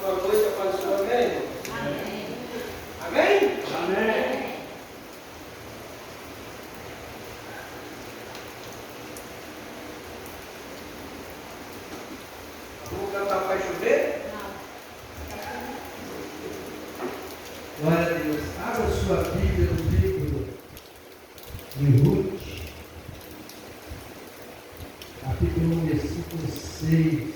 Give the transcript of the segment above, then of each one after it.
Boa noite, a paz do Senhor, amém? Amém? Amém? Vamos cantar para chover? Glória a Deus. Abra sua Bíblia no livro de Ruth, capítulo 1, versículo 6.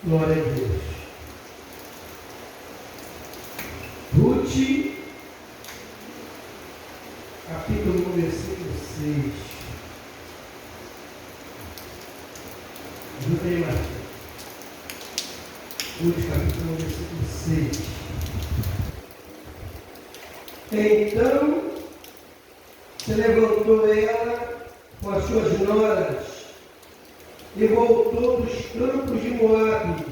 Glória a Deus. Ruth, capítulo 1, versículo 6. Ajuda aí, Marcos. Ruth, capítulo 1, versículo 6. Então se levantou ela com as suas noras e voltou dos campos de Moabe.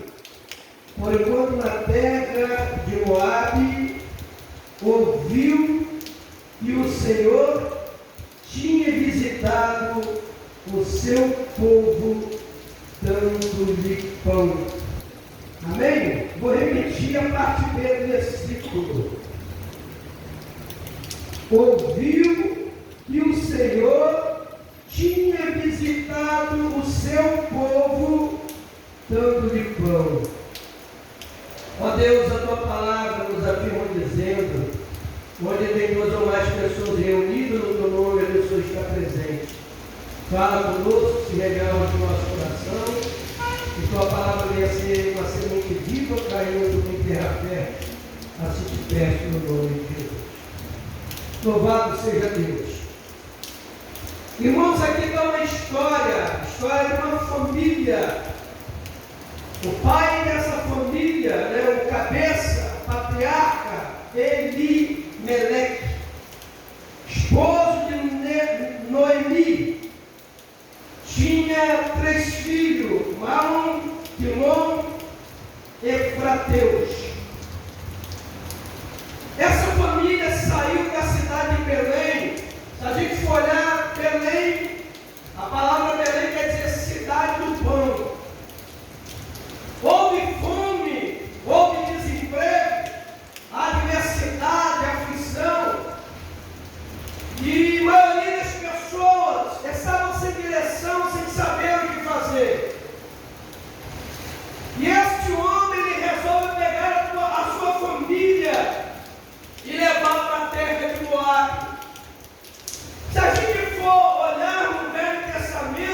Por enquanto na terra de Moabe ouviu que o Senhor tinha visitado o seu povo, dando-lhe pão. Amém? Vou repetir a parte B do versículo. Ouviu que o Senhor tinha visitado o seu povo, dando-lhe pão. Ó Deus, a tua palavra nos afirma dizendo: onde tem duas ou mais pessoas reunidas no teu nome, a pessoa está presente. Fala conosco, se revela no nosso coração, e tua palavra venha ser uma semente viva caindo em terra fértil. Assim te peço no nome de Jesus. Louvado seja Deus. Irmãos, aqui está uma história de uma família. O pai dessa família, o cabeça, o patriarca, Elimeleque, esposo de Noemi, tinha 3 filhos, Malom, Quilom e Efrateus. Essa família saiu da cidade de Belém. Se a gente for olhar Belém, a palavra Belém quer dizer cidade do pão. Houve fome, houve desemprego, adversidade, aflição, e a maioria das pessoas estavam sem direção, sem saber o que fazer. E este homem, ele resolve pegar a sua família e levar para a terra de Moabe. Se a gente for olhar no Velho Testamento,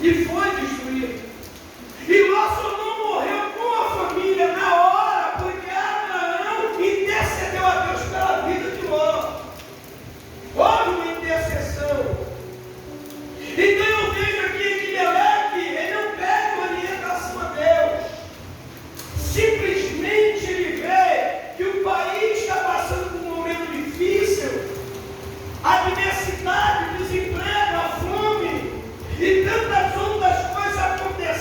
e foi destruído. E Ló só não morreu com a família na hora, porque Abraão intercedeu a Deus pela vida de Ló. Houve uma intercessão. Então eu vejo aqui que Meleque, ele não pede orientação a Deus. Simplesmente ele vê que o país está passando por um momento difícil, a diversidade, o desemprego, a fome, e tantas outras coisas acontecendo.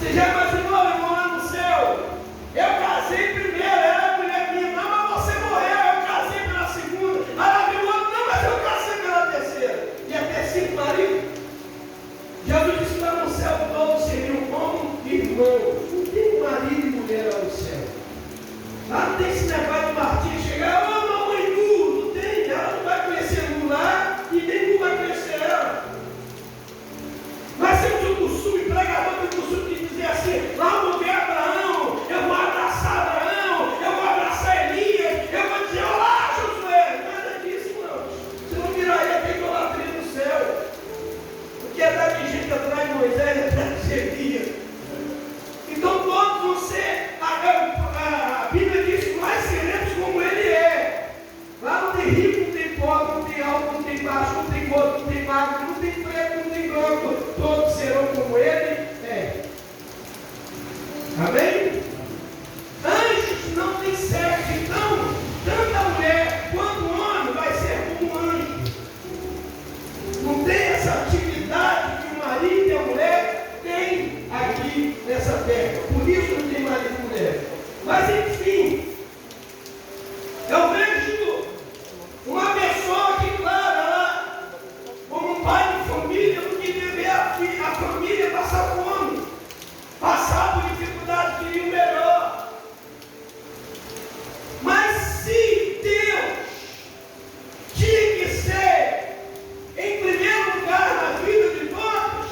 Você já imaginou eu morar no céu? Eu casei primeiro, era a mulher minha, não, mas você morreu, eu casei pela segunda. Ela viu outro, não, mas eu casei pela terceira. E até 5 maridos. Jesus disse lá no céu todos seriam como irmãos. Não tem marido e mulher lá no céu. Lá não tem esse negócio de Martim chegar, ô mamãe Nu, não tem, ela não vai conhecer Nu lá e nem Nu vai conhecer ela. Nós temos um costume, pregador tem um costume de dizer assim, lá no lugar Abraão, eu vou abraçar Abraão, eu vou abraçar Elias, eu vou dizer, olá Josué, nada disso não. Você não viraria ter idolatria no céu. Porque até de gente atrás de Moisés, atrás de Elias. Então todos vão ser, a Bíblia diz que nós seremos como ele é. Lá não tem rico, não tem pobre, não tem alto, não tem baixo, não tem gordo, não tem magro, não tem preto, não tem branco. Todos serão como ele é. Amém? Anjos não tem sexo, então, tanto a mulher quanto o homem vai ser como um anjo. Não tem essa atividade que o marido e a mulher têm aqui nessa terra. Por isso não tem marido e mulher. Mas enfim, eu vejo uma pessoa que clara lá, como um pai de família, que vê a família passar fome, passar por dificuldade, queria o melhor. Mas se Deus tinha que ser em primeiro lugar na vida de todos,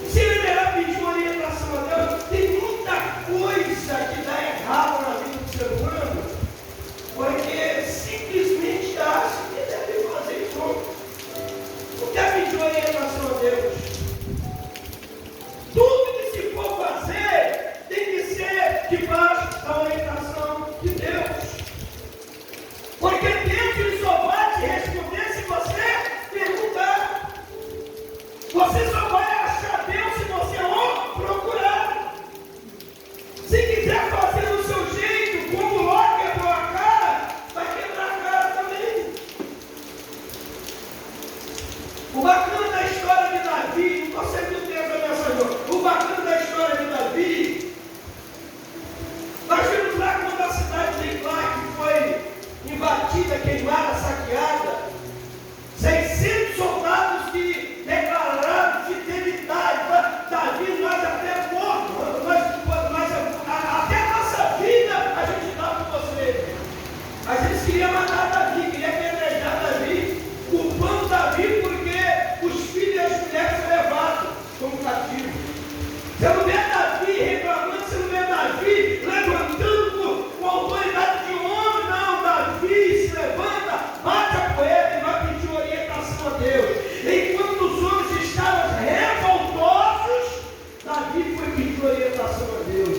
se ele melhor pedir uma orientação a Deus, tem muita coisa que dá errado na vida do ser humano, porque simplesmente acha que deve fazer tudo. Não quer pedir orientação a Deus. Tudo que se for fazer tem que ser debaixo da orientação de Deus. Porque Deus ele só vai te responder se você perguntar. Você só vai achar Deus se você o procurar. Se quiser fazer do seu jeito, como Ló quebrou a cara, vai quebrar a cara também. O bacana da história de Davi, não sei se o tempo é nessa. O bacana da história de Davi, nós vimos lá quando a cidade de Ziklag foi invadida, queimada, saqueada, 600 soldados que declararam fidelidade. Davi, nós até mortos, até a nossa vida a gente dá para você. A gente queria matar Davi, queria apedrejar Davi, culpando Davi porque os filhos e as mulheres foram levados como cativos. Você não vê Davi reclamando, você não vê Davi levantando com autoridade de homem, não. Davi se levanta, bate a poeira e vai pedir orientação a Deus. Enquanto os homens estavam revoltosos, Davi foi pedir orientação a Deus.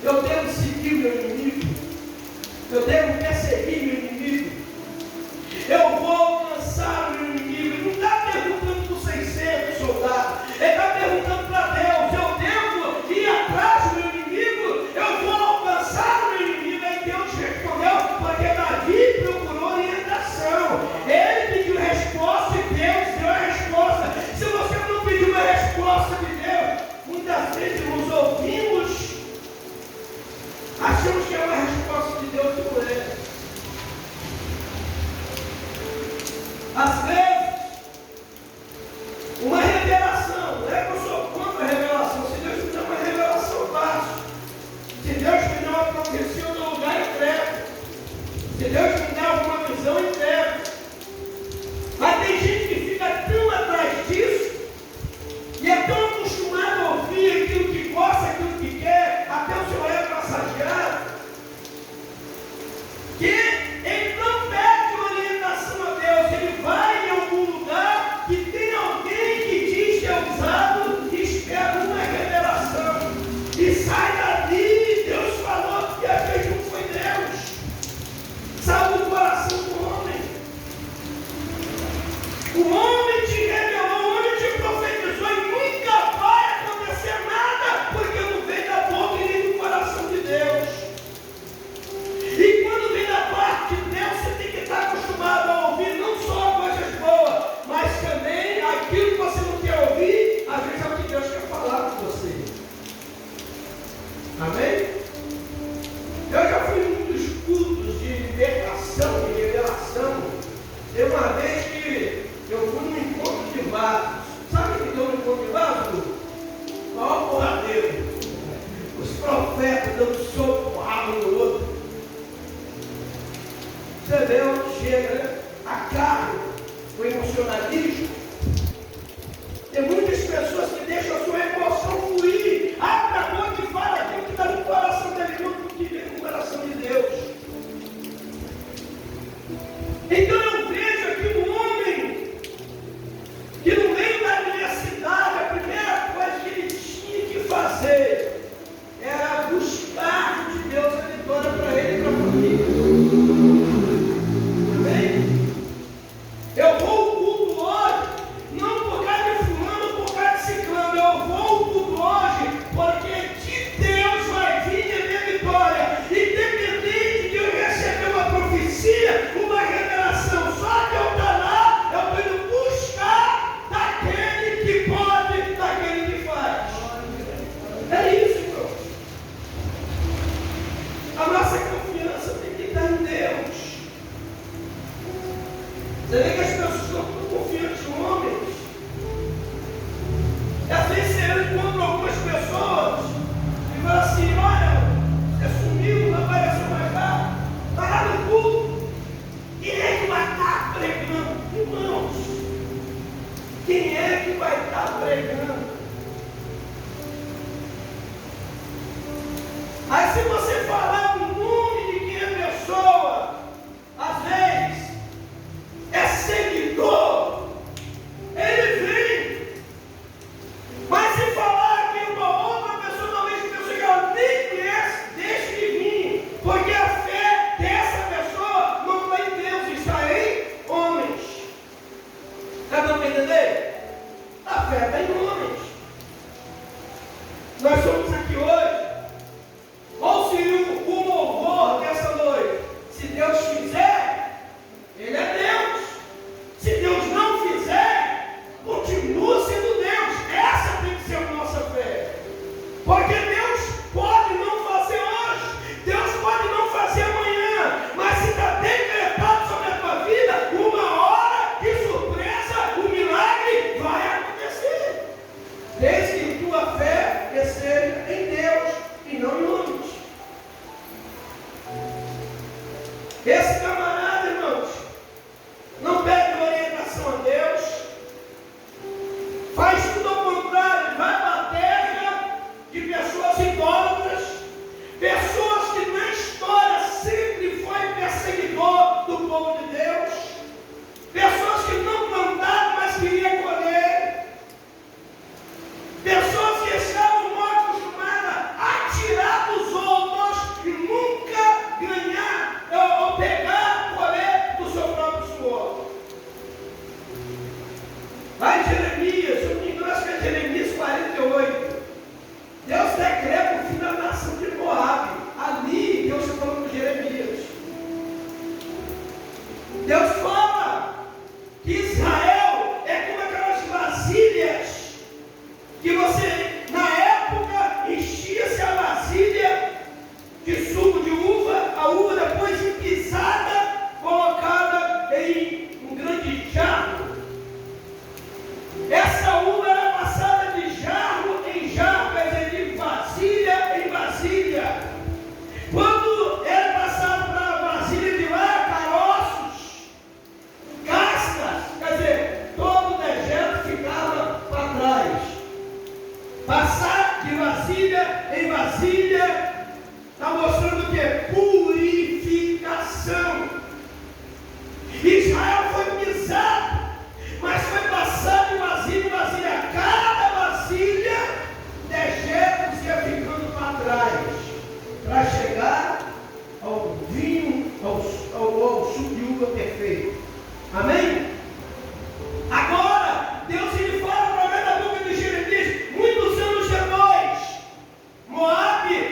Eu devo seguir meu inimigo, eu devo perseguir meu inimigo, eu vou alcançar o meu inimigo. Ele não está perguntando para os 600 soldados, ele está perguntando para Deus. Eu devo nós somos aqui hoje. Qual seria o louvor dessa noite? Se Deus fizer, Ele é Deus. Se Deus não fizer, continua sendo Deus. Essa tem que ser a nossa fé. Porque Deus pode não fazer hoje, Deus pode não fazer amanhã, mas se está decretado sobre a tua vida, uma hora de surpresa, o milagre vai acontecer. Desde que tua fé esteja em Deus e não em homens. Esse camarada, irmãos, não pede orientação a Deus, faz tudo ao contrário, vai para a terra de pessoas idólatras, pessoas que na história sempre foi perseguidor do povo de Deus, pessoas que não plantaram, mas queriam colher, pessoas que estavam mal acostumadas a tirar dos outros e nunca ganhar ou pegar, colher do seu próprio suor. Lá em Jeremias, se eu não me engano, acho que é Jeremias 48, Deus decreta o fim da nação de Moabe. Ali, Deus está falando com Jeremias. Deus fala que Israel é como aquelas vasilhas que você, na época, enchia-se a vasilha de suco de uva, a uva depois de pisada, colocada em um grande jarro. Essa uva era passada de jarro em jarro, quer dizer, de vasilha em vasilha. Quando era passado para a vasilha de lá, caroços, cascas, quer dizer, todo o dejeto ficava para trás. Passar de vasilha em vasilha está mostrando o que? Purificação. Israel foi pisado, mas foi passado de vasilha em vasilha. Cada vasilha, dejetos ia ficando para trás, para chegar ao vinho, ao suco de uva perfeito. Amém? Agora, Deus ele fala através da boca de Jeremias, muitos anos depois, Moabe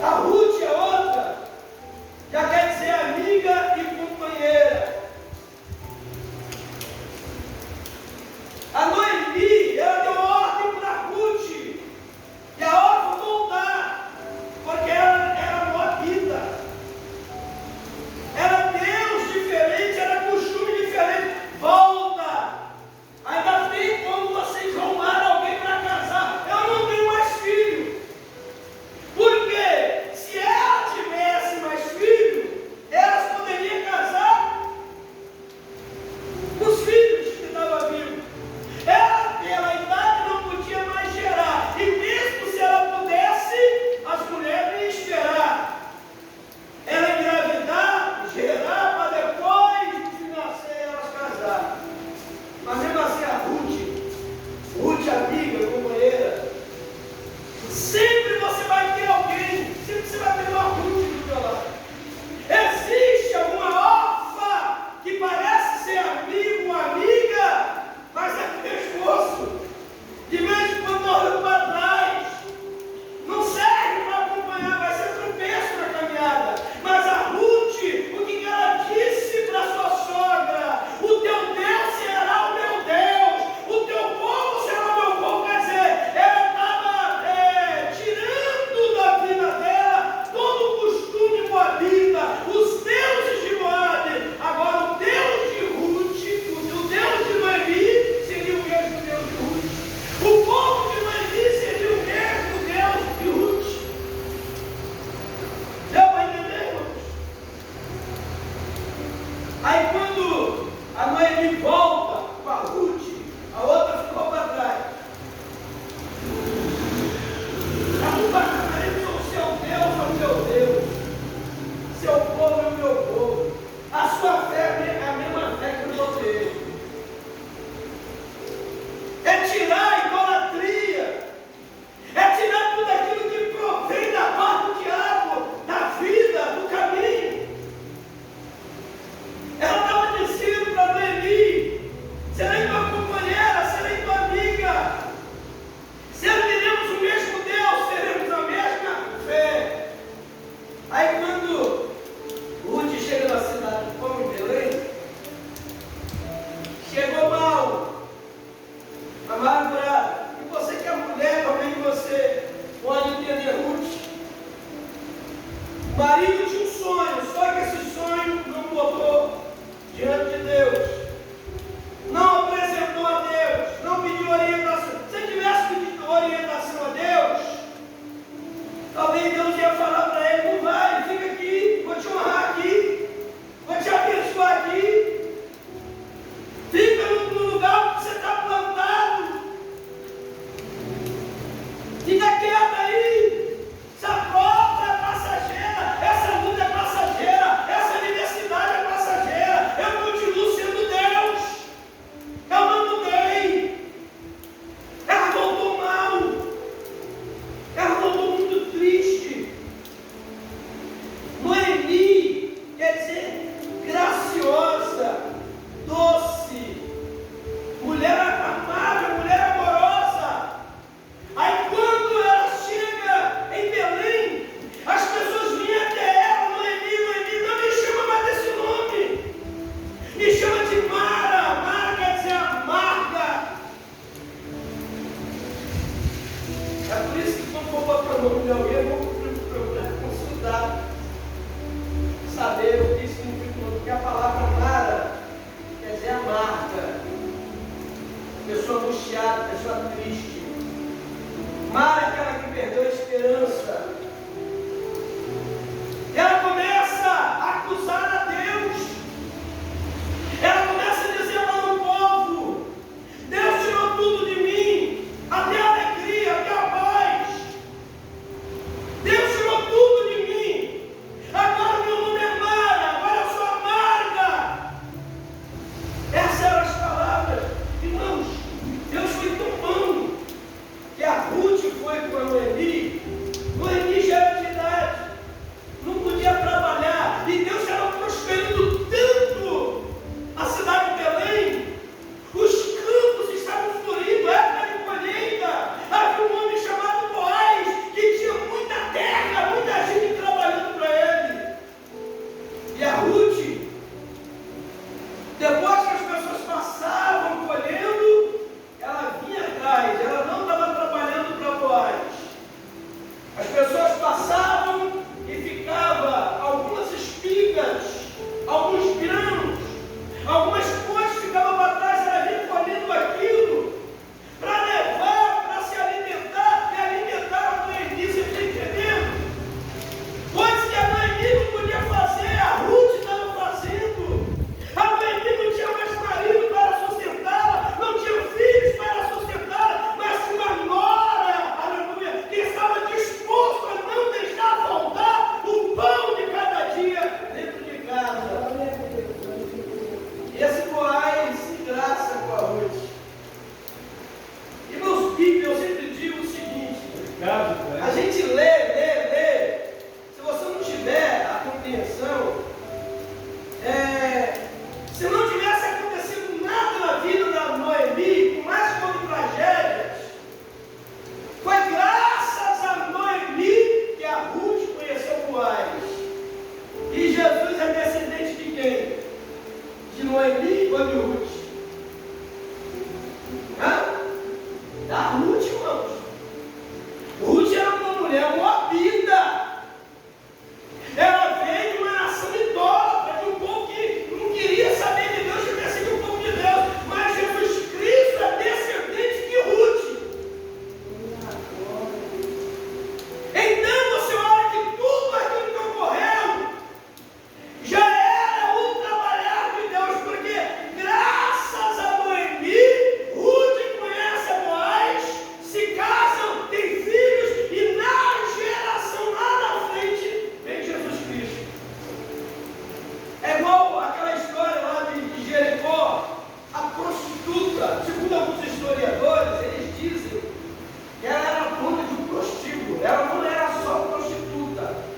A Ruth é outra, já quer dizer amiga e companheira. A Noemi, ela deu ordem para Ruth, e a ordem voltar, porque ela era moabita. Era Deus diferente, era costume diferente. Volta! Ainda tem como vocês arrumar alguém para casar. Eu não tenho mais filho. Porque se ela tivesse mais filho, elas poderiam casar com os filhos que estavam vivos. Ela, pela idade, não podia mais gerar. E mesmo se ela pudesse, as mulheres iam esperar ela engravidar, gerar, para depois de nascer elas casar. Mas mesmo assim, a Ruth, amiga, companheira, sempre você vai ter alguém, sempre você vai ter uma Ruth do teu lado. Existe alguma órfã que parece ser amigo ou amiga, mas é pescoço. De vez em quando olha para trás, não serve para acompanhar, vai ser tropeço na caminhada. Mas a Ruth, o que ela disse para sua sogra? O teu Deus será o meu Deus, o teu povo será o meu povo. Quer dizer, ela estava tirando da vida dela todo o costume moabita, os deuses de Moabe. Agora o Deus de Ruth, o Deus de Noemi, seria o mesmo Deus de Ruth. O povo de Noemi seria o mesmo Deus de Ruth. Deu para entender, irmãos? Aí quando a Noemi volta com a Ruth, a outra ficou para trás. A Ruth vai dizer: o seu Deus é o meu Deus, seu povo é o meu povo, a sua fé é a mesma fé que eu vou ter. É tirar a idolatria, é tirar tudo aquilo que provém da parte do diabo, da vida, do caminho. Ela estava dizendo para Noemi: serei tua companheira, serei tua amiga. Serviremos o mesmo Deus, teremos a mesma fé. Aí quando Ruth chega na cidade, como em Belém, chegou mal, amargurada. E você que é mulher, também você pode entender Ruth. O marido tinha um sonho, só que esse sonho não botou diante de Deus, não apresentou a Deus, não pediu orientação. Se ele tivesse pedido orientação a Deus, talvez Deus ia falar para ele: não vai, fica aqui, vou te honrar aqui, vou te abençoar aqui, fica no lugar que você está plantado, fica quieta aí, essa prova é passageira, essa luta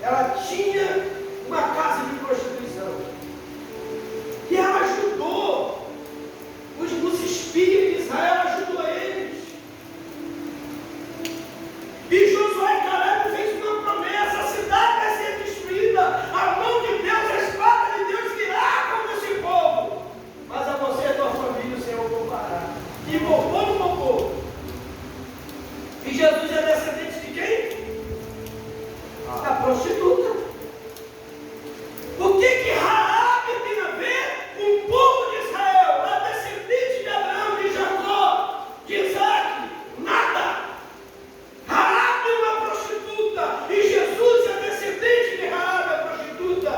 ela tinha uma casa de prostituição. E ela ajudou, os espias de Israel ajudou eles. E Josué e Caleb fez uma promessa: a cidade vai ser destruída, a mão de Deus, a espada de Deus virá contra esse povo. Mas a você e a tua família o Senhor poupará. E poupou no poupou. E Jesus é descendente de quem? Da prostituta. O que Raabe tem a ver com o povo de Israel? A descendente de Abraão, de Jacó, de Isaac? Nada. Raabe é uma prostituta. E Jesus é descendente de Raabe, a prostituta.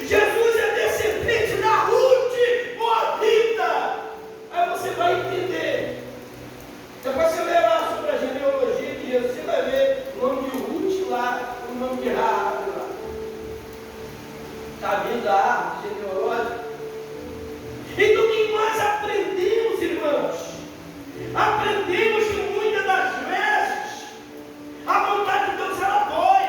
Jesus é descendente da Ruth, moabita. Aí você vai entender. Depois você lê lá sobre a genealogia de Jesus, você vai ver o nome de Ruth lá, o nome de Raabe lá. Está vindo a árvore genealógica. Então, o que nós aprendemos, irmãos? Aprendemos que muitas das vezes a vontade de Deus ela dói.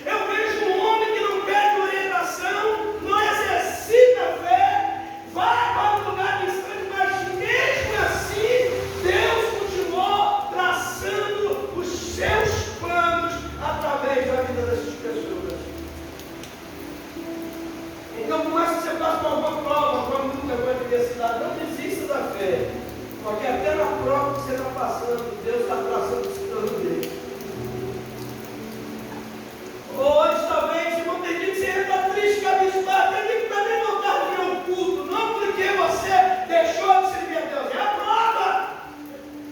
Eu vejo um homem que não pede orientação, não exercita a fé, vai para um lugar distante, mas mesmo assim, Deus continuou traçando os seus planos através da vida dessas pessoas. Então, por mais que você passe por alguma prova, por alguma adversidade, não desista da fé. Porque até na prova que você está passando, Deus está traçando esse plano dele. Hoje, talvez, se não tem dia que você está triste, cabisbaixo, tem dia que está nem vontade de ver um culto. Não porque você deixou de servir a Deus. É a prova,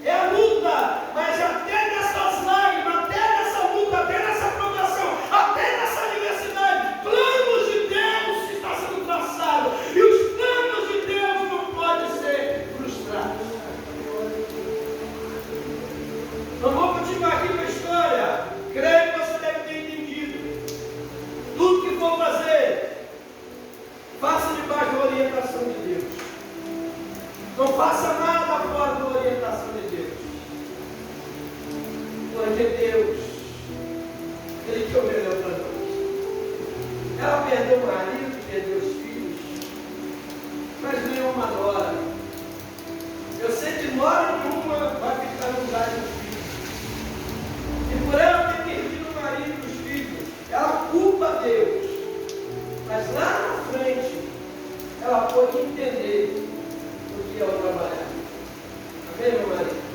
é a luta. Mas até nessas lágrimas, até nessa luta, até nessa provação, até nessa adversidade, planos de Deus está sendo traçado. E os planos de Deus não podem ser frustrados. Não vou continuar aqui com a história. Creio que você deve ter entendido. Tudo que for fazer, faça debaixo da orientação de Deus. Não faça nada fora da orientação de Deus. Porque Deus, Ele que é o melhor para nós. Ela perdeu o marido, perdeu os filhos, mas ganhou uma nora. Eu sei que nora nenhuma vai ficar no lugar dos filhos. E por ela ter perdido o marido e os filhos, ela culpa Deus. Mas lá na frente, ela pode entender o que é o trabalhar. Amém, meu marido?